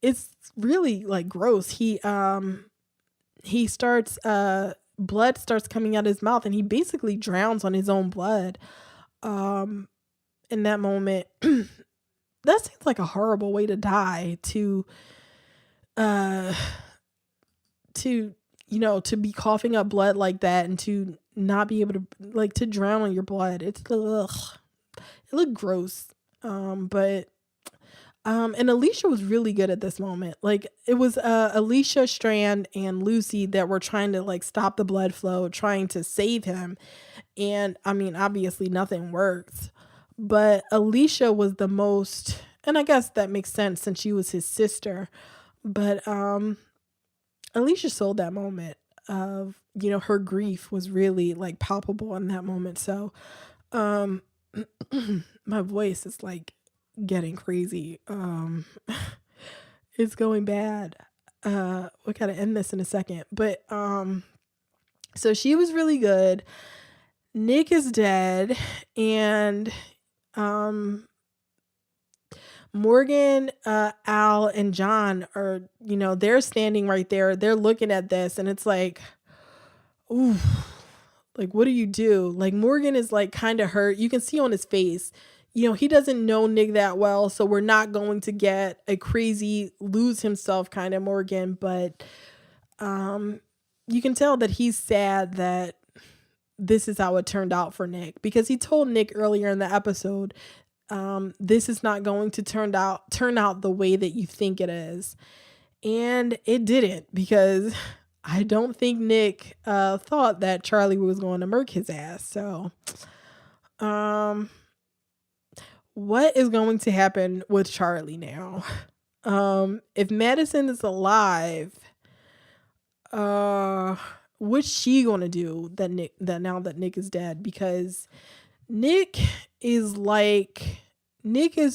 It's really like gross. He starts, blood starts coming out of his mouth, and he basically drowns on his own blood. In that moment, that seems like a horrible way to die, to be coughing up blood like that and to not be able to, like, to drown on your blood. It looked gross. But and Alicia was really good at this moment. Like, it was Alicia, Strand, and Lucy that were trying to like stop the blood flow, trying to save him. And I mean, obviously nothing works. But Alicia was the most, and I guess that makes sense since she was his sister. But Alicia sold that moment. of, her grief was really like palpable in that moment. So, um, my voice is like getting crazy. It's going bad. We gotta end this in a second. But so she was really good. Nick is dead, and um Morgan, Al, and John are, they're standing right there. They're looking at this, and it's like, ooh, like, what do you do? Like, Morgan is like kind of hurt. You can see on his face, he doesn't know Nick that well. So we're not going to get a crazy lose himself kind of Morgan. But you can tell that he's sad that this is how it turned out for Nick, because he told Nick earlier in the episode, this is not going to turn out the way that you think it is. And it didn't, because I don't think Nick thought that Charlie was going to murk his ass. So what is going to happen with Charlie now? If Madison is alive, what's she gonna do now that Nick is dead? Because Nick is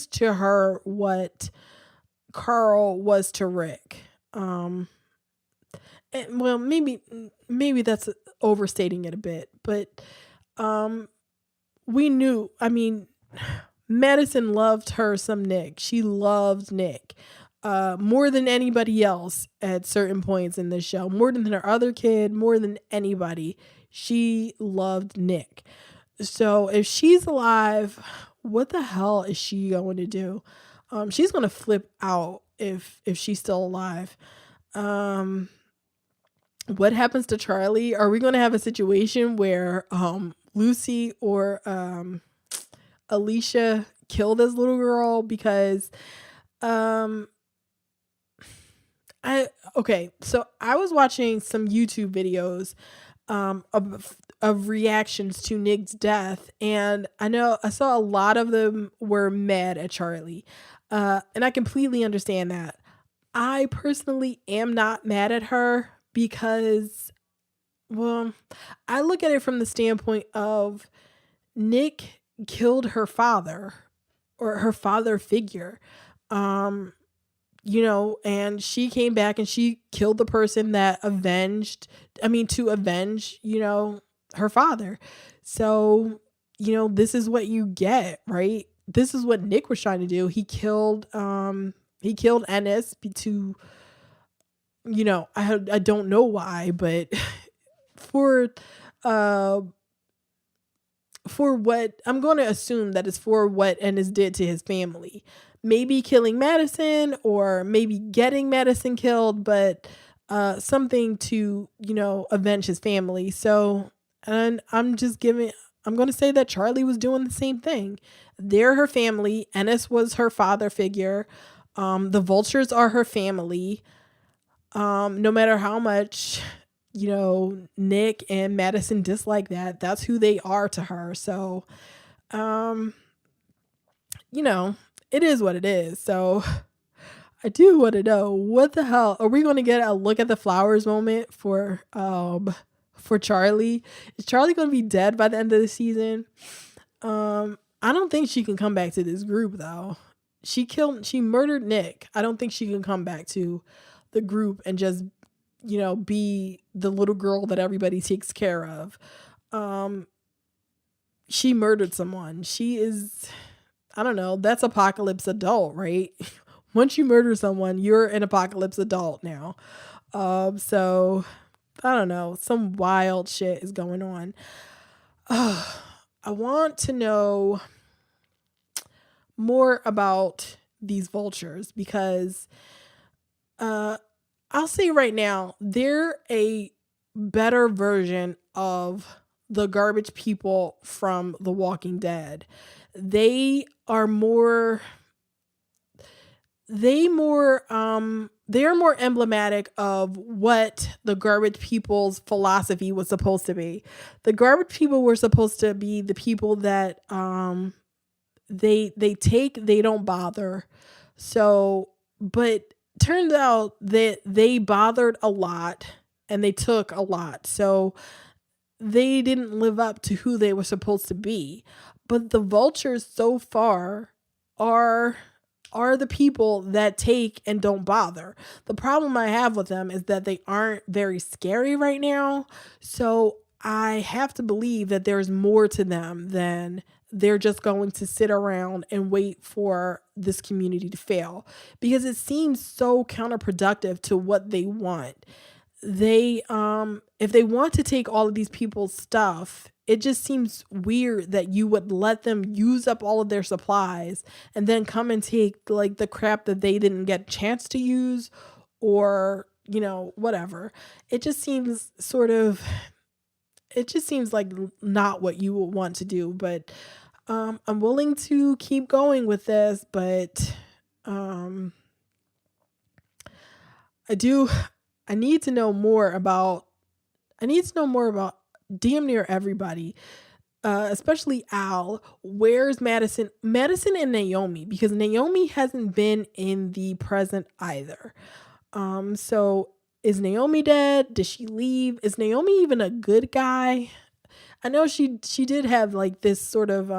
to her what Carl was to Rick. Well, maybe that's overstating it a bit, but we knew. I mean, Madison loved her some Nick. She loved Nick more than anybody else at certain points in this show. More than her other kid, more than anybody. She loved Nick. So if she's alive, what the hell is she going to do? She's going to flip out if she's still alive. What happens to Charlie? Are we going to have a situation where Lucy or Alicia kill this little girl? Because so I was watching some YouTube videos of reactions to Nick's death, and I saw a lot of them were mad at Charlie, and I completely understand that. I personally am not mad at her because, well, I look at it from the standpoint of Nick killed her father, or her father figure. And she came back and she killed the person to avenge, her father. So, this is what you get, right? This is what Nick was trying to do. He killed Ennis to, I don't know why, but for what I'm going to assume that is for what Ennis did to his family. Maybe killing Madison, or maybe getting Madison killed, but something to, avenge his family. So, and I'm going to say that Charlie was doing the same thing. They're her family. Ennis was her father figure. The vultures are her family. No matter how much, Nick and Madison dislike that, that's who they are to her. So, it is what it is. So I do want to know, what the hell are we going to get a look at the flowers moment for Charlie? Is Charlie going to be dead by the end of the season? I don't think she can come back to this group though. She murdered Nick. I don't think she can come back to the group and just, be the little girl that everybody takes care of. She murdered someone. She is, I don't know, that's apocalypse adult, right? Once you murder someone, you're an apocalypse adult now. So I don't know, some wild shit is going on. I want to know more about these vultures, because I'll say right now, they're a better version of the garbage people from The Walking Dead. They are more emblematic of what the garbage people's philosophy was supposed to be. The garbage people were supposed to be the people that they don't bother. So, but turns out that they bothered a lot, and they took a lot. So they didn't live up to who they were supposed to be. But the vultures so far are the people that take and don't bother. The problem I have with them is that they aren't very scary right now. So I have to believe that there's more to them than they're just going to sit around and wait for this community to fail, because it seems so counterproductive to what they want. They if they want to take all of these people's stuff, it just seems weird that you would let them use up all of their supplies and then come and take like the crap that they didn't get a chance to use, or whatever. It just seems like not what you would want to do. But I'm willing to keep going with this, but um I do I need to know more about damn near everybody, especially Al. Where's Madison? Madison and Naomi, because Naomi hasn't been in the present either. So is Naomi dead? Did she leave? Is Naomi even a good guy? I know she did have like this sort of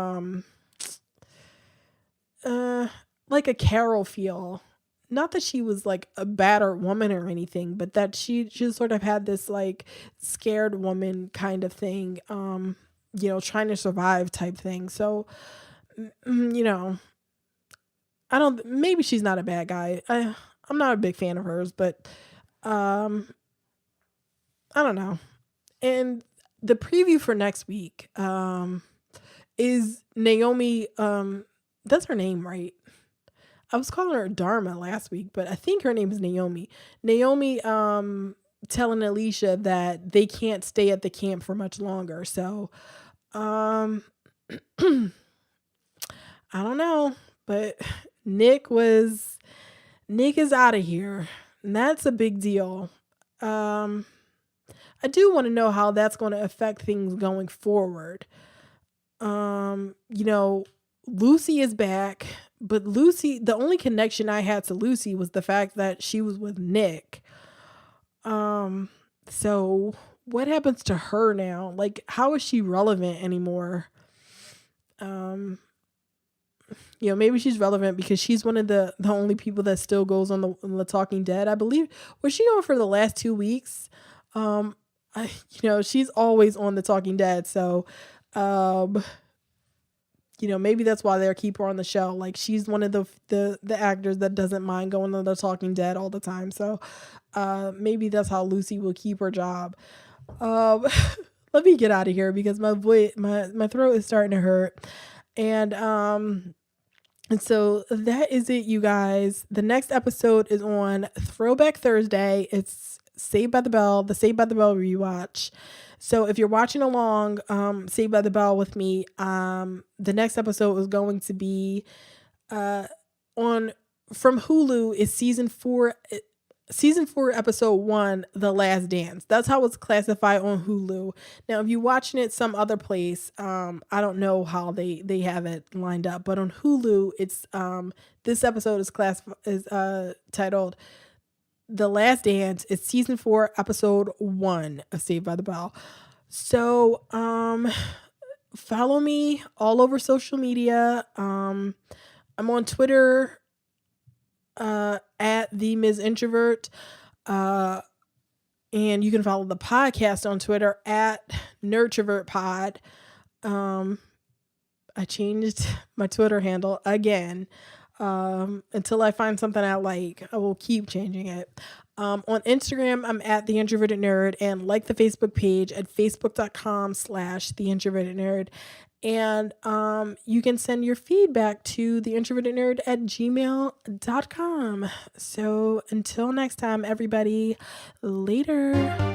uh like a Carol feel. Not that she was like a badder woman or anything, but that she sort of had this like scared woman kind of thing, trying to survive type thing. So, you know, I don't. Maybe she's not a bad guy. I'm not a big fan of hers, but um, I don't know. And the preview for next week is Naomi. That's her name, right? I was calling her Dharma last week, but I think her name is Naomi. Naomi telling Alicia that they can't stay at the camp for much longer. So um I don't know, but Nick is out of here. And that's a big deal. Um I do want to know how that's going to affect things going forward. Um, you know, Lucy is back, but Lucy, the only connection I had to Lucy was the fact that she was with Nick. Um, so what happens to her now? Like, how is she relevant anymore? Um, maybe she's relevant because she's one of the only people that still goes on the Talking Dead. I believe, was she on for the last 2 weeks? Um, she's always on the Talking Dead, so um maybe that's why they'll keep her on the show. Like, she's one of the actors that doesn't mind going on the Talking Dead all the time. So maybe that's how Lucy will keep her job. Um, let me get out of here because my voice, my throat is starting to hurt. And so that is it, you guys. The next episode is on Throwback Thursday. It's Saved by the Bell, the Saved by the Bell rewatch. So if you're watching along, Saved by the Bell with me, the next episode is going to be on from Hulu is season 4, episode 1, The Last Dance. That's how it's classified on Hulu. Now, if you're watching it some other place, I don't know how they have it lined up, but on Hulu, it's this episode is titled The Last Dance. It's season 4, episode 1 of Saved by the Bell. So, follow me all over social media. I'm on Twitter, at the Ms. Introvert. And you can follow the podcast on Twitter at NerdTrovertPod. I changed my Twitter handle again. Until I find something I like, I will keep changing it. On Instagram, I'm at The Introverted Nerd, and like the Facebook page at facebook.com/The Introverted Nerd. And you can send your feedback to theintrovertednerd@gmail.com. So until next time, everybody, later.